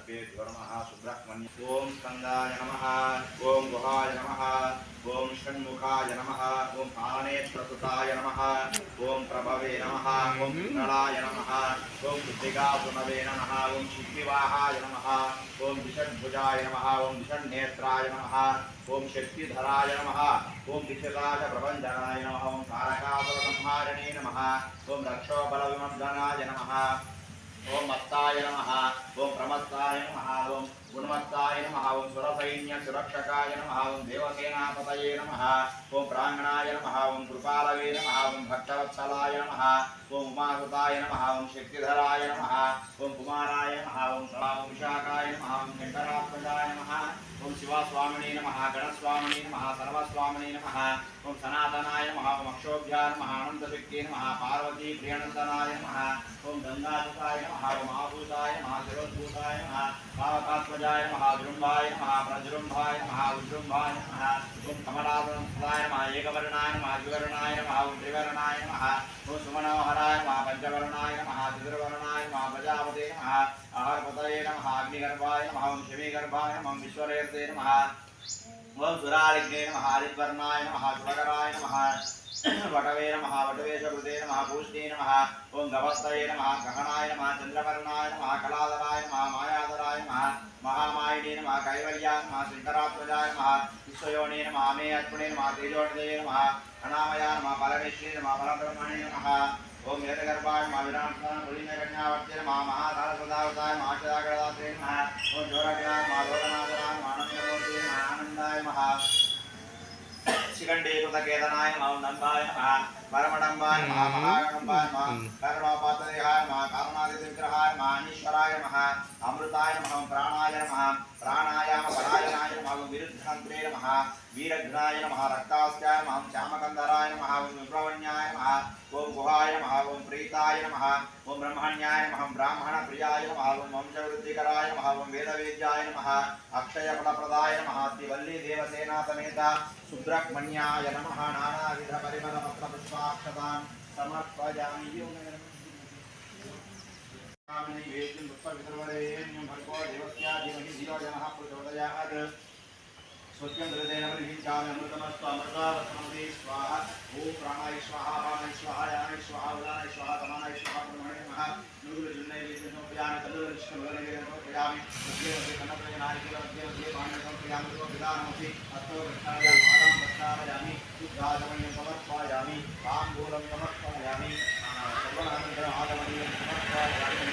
सर्पेभ्यो नमः सुब्रह्मण्य ओम स्कंदाय नमः ओम गुहाय नमः ओम षण्मुखाय नमः ओम आनेत्रसुताय नमः ओम प्रभवे नमः ओम पिंगलाय नमः ओम बुद्धिगासुनवे नमः ओम शुद्धिवाहाय नमः ओम विषड्भुजाय नमः ओम विषण्नेत्राय नमः ओम शक्तिधराय नमः ओम विषराज प्रबंधनाय नमः ओम तारकासुरसंहारिणे नमः ओम रक्षोबलविमर्दनाय नमः ओम मत्ताय नमः ओम प्रमत्ताय नमः ओम गुणमत्ताय नमः ओम सुरसैन्य सुरक्षकाय नमः ओम देवसेनापतये नमः ओम प्रांगणाय नमः ओम कृपालवे नमः ओम भक्तवत्सलाय नमः ओम उमासुताय नमः ओम शक्तिधराय नमः ओम कुमाराय नमः ओम विशाखाय नमः ओम शंकरात्मजाय नमः ओम शिवस्वामिने नमः गणस्वामिने नमः सर्वस्वामिने नमः ओम सनातनाय नमः ओम अक्षोभ्याय नमः अनंतशक्तिये नमः पार्वती प्रियनंदनाय नमः ओम गंगासुताय नमः ओम आभूताय नमः शिरोद्भूताय नमः पावकात्मजाय नमः जृंभाय नमः प्रजृंभाय नमः उजृंभाय नमः ओम कमलासनाय नमः एकवर्णाय नमः द्विवर्णाय नमः ओम त्रिवर्णाय नमः ओम सुमनोहराय नमः पंचवर्णाय नमः चतुर्वर्णाय नमः प्रजापते नमः आहारपतये नमः अग्निगर्भाय नमः ओम शमीगर्भाय नमः ओम विश्वरेर्ते नमः ओम सुरारिग्ने नमः हरिद्वर्णाय नमः सुरकराय नमः वटवे नमः वटवेशकृते नमः पूष्णे नमः ओम गवस्तये नमः गहनाय नमः चंद्रवर्णाय नमः कलाधराय नमः मायाधराय नमः महामायिने नमः कैवल्याय नमः शंकरात्मजाय नमः विश्वयोने नमः मे अर्पणे नमः तेजोनिधये नमः अनामयाय नमः परमेश्वरे नमः परब्रह्मणे नमः ओम वेदगर्भाय नमः विराट्स्थान पुलिनगण्यावर्ते नमः महाधारसदावताय नमः आचरागणदात्रे नमः ओम जोरग्नाय नमः लोकनाथराय नमः आनन्दमूर्ते नमः आनन्दाय नमः शिखंडीकृतकेतनाय नमः नंदाय नमः परमडंबाय नमः महागणंबाय नमः करुणापात्रयाय नमः कारुणादिविग्रहाय नमः अनीश्वराय नमः अमृताय नमः प्राणाय नमः प्राणायाम परायणाय नमः विरुद्धंत्रे नमः वीरघ्नाय नमः रक्तास्याय नमः श्यामकंधराय नमः विप्रवण्याय नमः ओम गुहाय नमः ओम प्रीताय नमः ओम ब्रह्मण्याय नमः ब्राह्मण प्रियाय नमः ओम वंशवृद्धिकराय नमः ओम वेदवेद्याय नमः अक्षयफलप्रदाय नमः तिवल्ली देवसेना समेत सुब्रह्मण्याय नमः नानाविध परिमलपत्र पुष्पाक्षतां समर्पयामि वेद्यं पुष्पवितर्वरेण्यं भर्गो देवस्य धीमहि धियो जनः प्रचोदयात् सत्यं हृदयेन परिहिंसामि अमृतमस्तु अमृतावस्मते स्वाहा ओम प्राणाय स्वाहा अपानाय स्वाहा यानाय स्वाहा उदानाय स्वाहा समानाय स्वाहा ब्रह्मणे नमः नूरुजुन्नय वेदनोपयामि तदुर्विष्णुवदनेनोपयामि सत्यमते कन्नप्रजनारिकेलमध्ये पाण्डवसंप्रयामि तो विधानमसि अस्तो कृष्णाय मालां प्रक्षालयामि शुद्धाचमनीयं समर्पयामि ताम्बूलं समर्पयामि सर्वनामन्तरम् आगमनीयं समर्पयामि